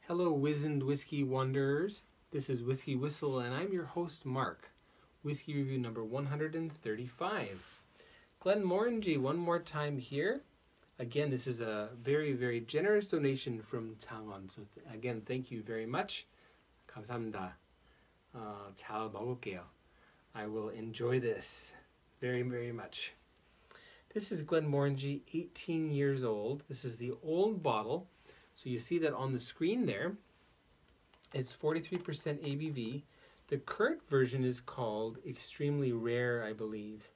Hello, wizened whiskey wanderers. This is WhiskyWhistle, and I'm your host, Mark. Whiskey review number 135. Glenmorangie, one more time here. Again, this is a very, very generous donation from Changwon. So again, thank you very much. 감사합니다. 잘 먹을게요. I will enjoy this very, very much. This is Glenmorangie, 18 years old. This is the old bottle. So you see that on the screen there. It's 43% ABV. The current version is called Extremely Rare, I believe.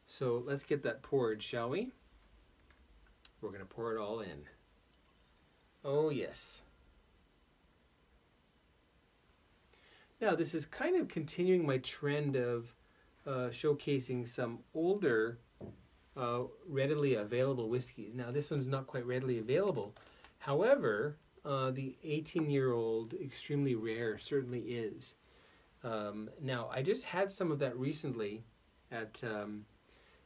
So let's get that poured, shall we? We're going to pour it all in. Oh, yes. Now, this is kind of continuing my trend of showcasing some older, readily available whiskeys. Now, this one's not quite readily available. However, the 18-year-old Extremely Rare certainly is. Now, I just had some of that recently at,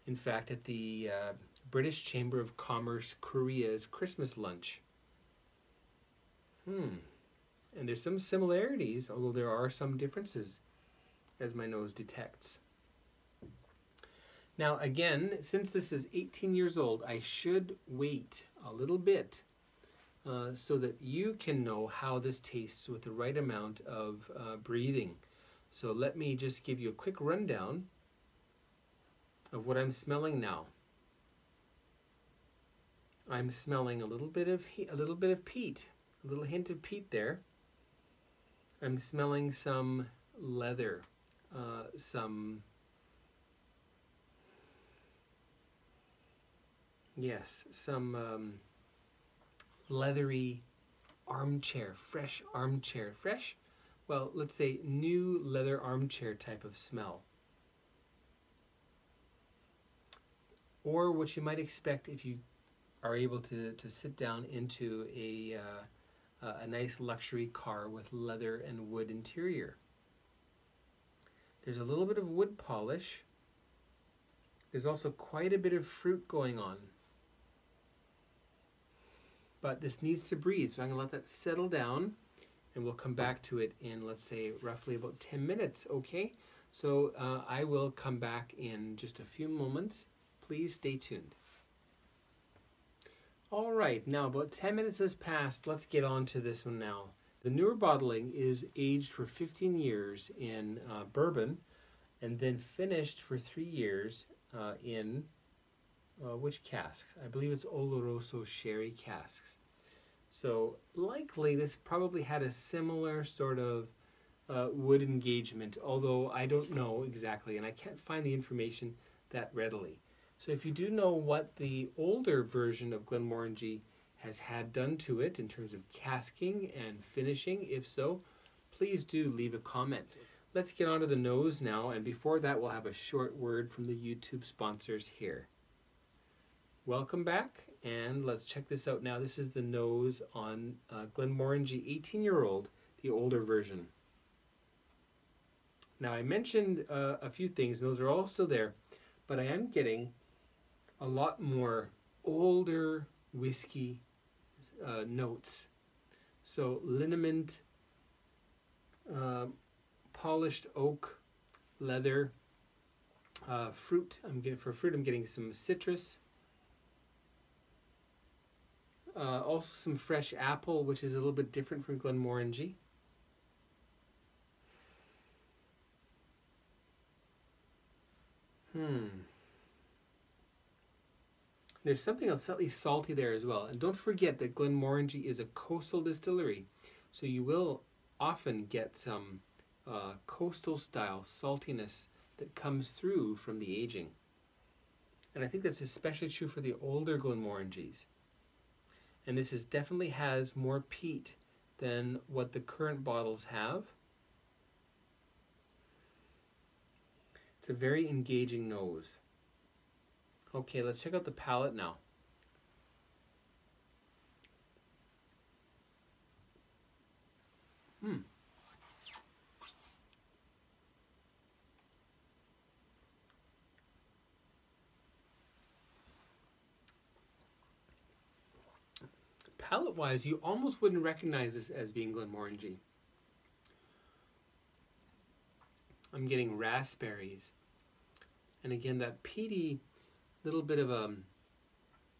in fact, at the British Chamber of Commerce Korea's Christmas lunch. And there's some similarities, although there are some differences, as my nose detects. Now, again, since this is 18 years old, I should wait a little bit so that you can know how this tastes with the right amount of breathing. So let me just give you a quick rundown of what I'm smelling now. I'm smelling a little bit of peat, a little hint of peat there. I'm smelling some leather, some leathery armchair, fresh, well, let's say new leather armchair type of smell. Or what you might expect if you are able to sit down into a nice luxury car with leather and wood interior. There's a little bit of wood polish. There's also quite a bit of fruit going on. But this needs to breathe, so I'm going to let that settle down, and we'll come back to it in, let's say, roughly about 10 minutes, okay? So I will come back in just a few moments. Please stay tuned. All right, now about 10 minutes has passed. Let's get on to this one now. The newer bottling is aged for 15 years in bourbon, and then finished for 3 years in which casks? I believe it's Oloroso sherry casks. So likely this probably had a similar sort of wood engagement, although I don't know exactly, and I can't find the information that readily. So if you do know what the older version of Glenmorangie has had done to it in terms of casking and finishing, if so, please do leave a comment. Let's get on to the nose now, and before that we'll have a short word from the YouTube sponsors here. Welcome back, and let's check this out now. This is the nose on Glenmorangie 18-year-old, the older version. Now I mentioned a few things, and those are all still there, but I am getting a lot more older whiskey notes. So liniment, polished oak, leather, fruit. I'm getting some citrus. Also some fresh apple, which is a little bit different from Glenmorangie. There's something else slightly salty there as well. And don't forget that Glenmorangie is a coastal distillery, so you will often get some coastal style saltiness that comes through from the aging. And I think that's especially true for the older Glenmorangies. And this definitely has more peat than what the current bottles have. It's a very engaging nose. Okay, let's check out the palate now. palate-wise, you almost wouldn't recognize this as being Glenmorangie. I'm getting raspberries. And again, that peaty, little bit of a,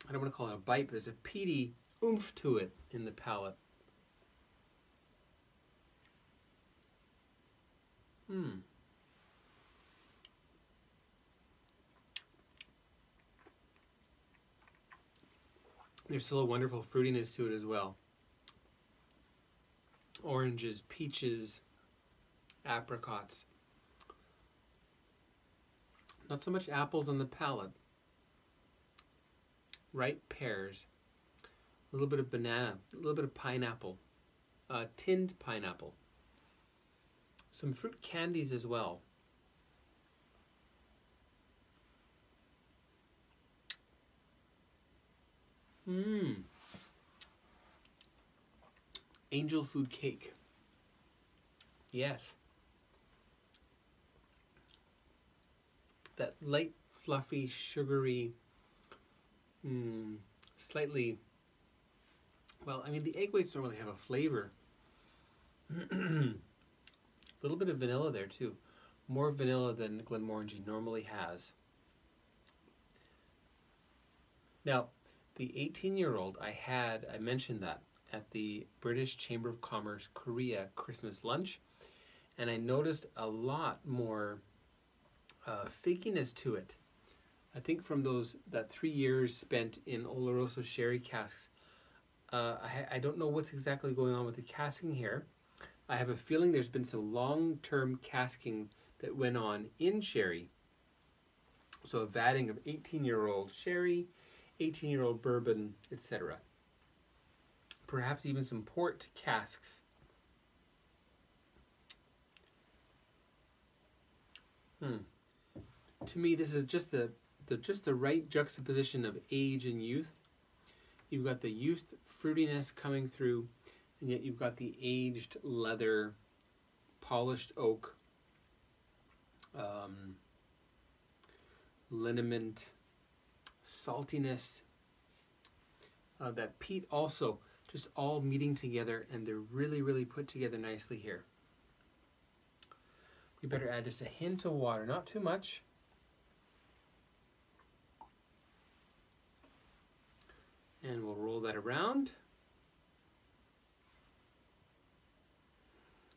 I don't want to call it a bite, but there's a peaty oomph to it in the palate. There's still a wonderful fruitiness to it as well. Oranges, peaches, apricots. Not so much apples on the palate. Ripe pears. A little bit of banana, a little bit of pineapple. Tinned pineapple. Some fruit candies as well. Angel food cake. Yes. That light, fluffy, sugary, slightly, well, I mean, the egg whites don't really have a flavor. A little bit of vanilla there too. More vanilla than Glenmorangie normally has. Now, the 18-year-old I mentioned that at the British Chamber of Commerce Korea Christmas lunch, and I noticed a lot more figginess to it. I think from that 3 years spent in Oloroso sherry casks. I don't know what's exactly going on with the casking here. I have a feeling there's been some long-term casking that went on in sherry. So a vatting of 18-year-old sherry, 18-year-old bourbon, etc. Perhaps even some port casks. To me, this is just the right juxtaposition of age and youth. You've got the youth fruitiness coming through, and yet you've got the aged leather, polished oak, liniment, saltiness, that peat also, just all meeting together, and they're really, really put together nicely here. We better add just a hint of water, not too much. And we'll roll that around.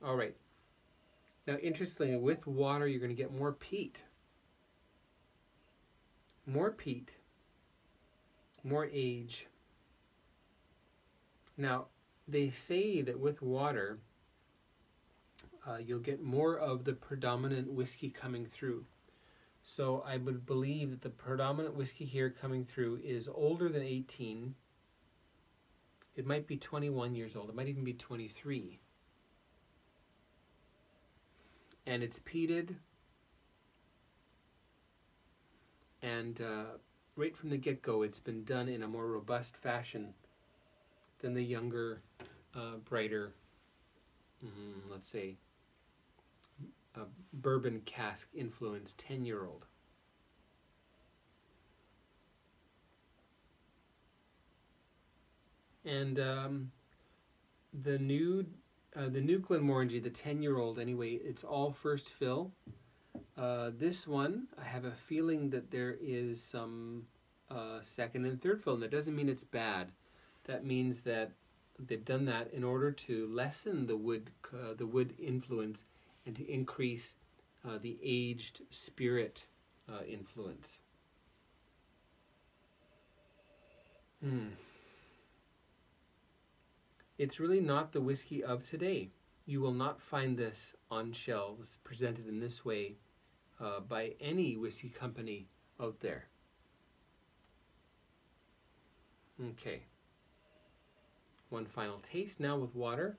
All right. Now, interestingly, with water, you're going to get more peat. More peat. More age. Now, they say that with water, you'll get more of the predominant whiskey coming through. So I would believe that the predominant whiskey here coming through is older than 18. It might be 21 years old. It might even be 23. And it's peated. And right from the get-go, it's been done in a more robust fashion than the younger, brighter, let's say, bourbon cask influenced 10-year-old. And the new Glenmorangie, the 10-year-old anyway, it's all first fill. This one, I have a feeling that there is some second and third fill, and that doesn't mean it's bad. That means that they've done that in order to lessen the wood influence and to increase the aged spirit influence. It's really not the whiskey of today. You will not find this on shelves presented in this way by any whiskey company out there. Okay. One final taste now with water.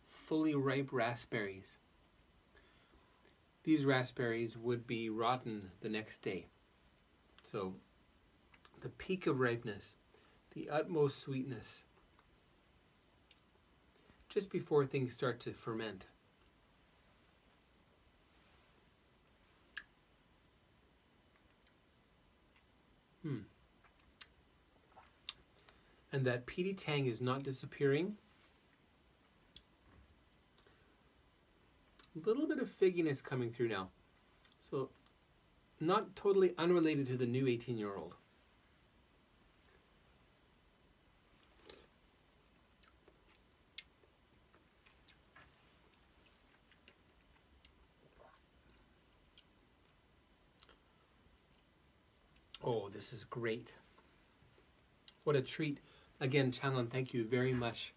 Fully ripe raspberries. These raspberries would be rotten the next day. So the peak of ripeness, the utmost sweetness, just before things start to ferment. And that peaty tang is not disappearing. A little bit of figginess coming through now. So not totally unrelated to the new 18-year-old. Oh, this is great. What a treat. Again, Chanlin, thank you very much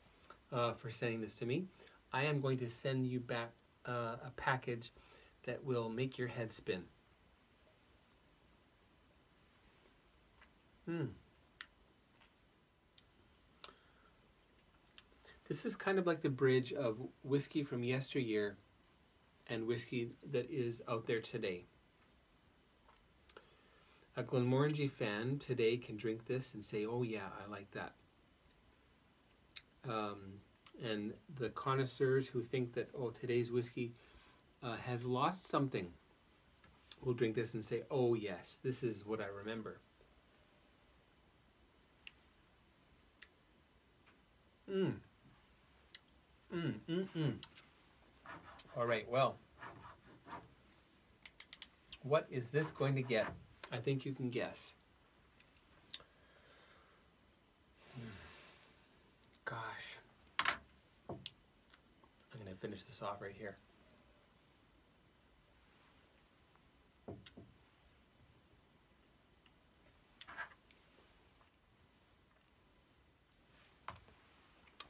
for sending this to me. I am going to send you back a package that will make your head spin. This is kind of like the bridge of whiskey from yesteryear and whiskey that is out there today. A Glenmorangie fan today can drink this and say, oh yeah, I like that. And the connoisseurs who think that, oh, today's whiskey has lost something will drink this and say, oh yes, this is what I remember. All right, well, what is this going to get? I think you can guess. Gosh. I'm going to finish this off right here.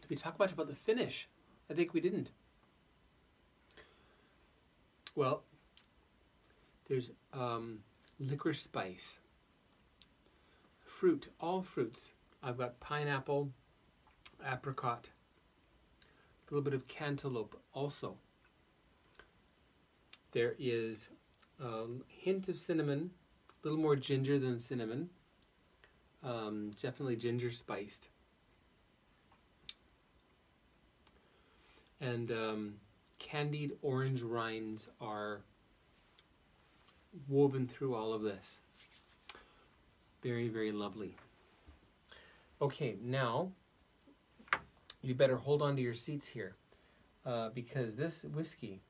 Did we talk much about the finish? I think we didn't. Well, there's licorice spice, fruit, all fruits. I've got pineapple, apricot, a little bit of cantaloupe also. There is a hint of cinnamon, a little more ginger than cinnamon, definitely ginger spiced. And candied orange rinds are woven through all of this. Very, very lovely. Okay, now you better hold on to your seats here because this whiskey,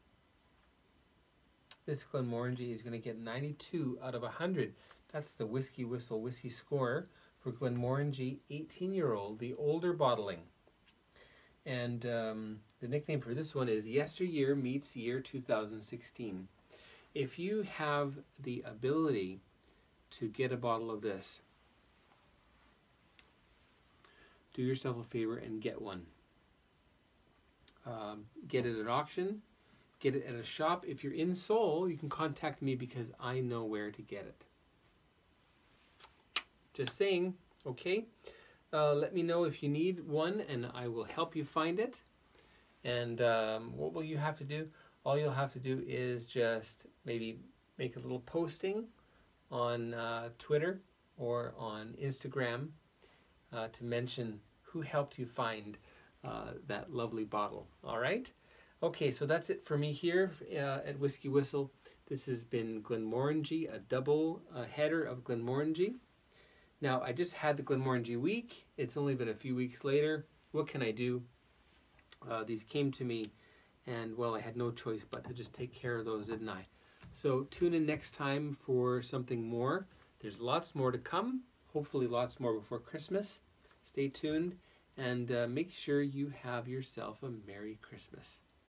this Glenmorangie, is going to get 92 out of 100. That's the WhiskyWhistle whiskey score for Glenmorangie 18-year-old, the older bottling. And the nickname for this one is Yesteryear Meets Year 2016. If you have the ability to get a bottle of this, do yourself a favor and get one. Get it at auction, get it at a shop. If you're in Seoul, you can contact me because I know where to get it. Just saying, okay? Let me know if you need one and I will help you find it. And what will you have to do? All you'll have to do is just maybe make a little posting on Twitter or on Instagram to mention who helped you find that lovely bottle. All right? Okay, so that's it for me here at WhiskyWhistle. This has been Glenmorangie, a double header of Glenmorangie. Now, I just had the Glenmorangie week. It's only been a few weeks later. What can I do? These came to me, and well, I had no choice but to just take care of those, didn't I? So tune in next time for something more. There's lots more to come. Hopefully lots more before Christmas. Stay tuned, and make sure you have yourself a Merry Christmas.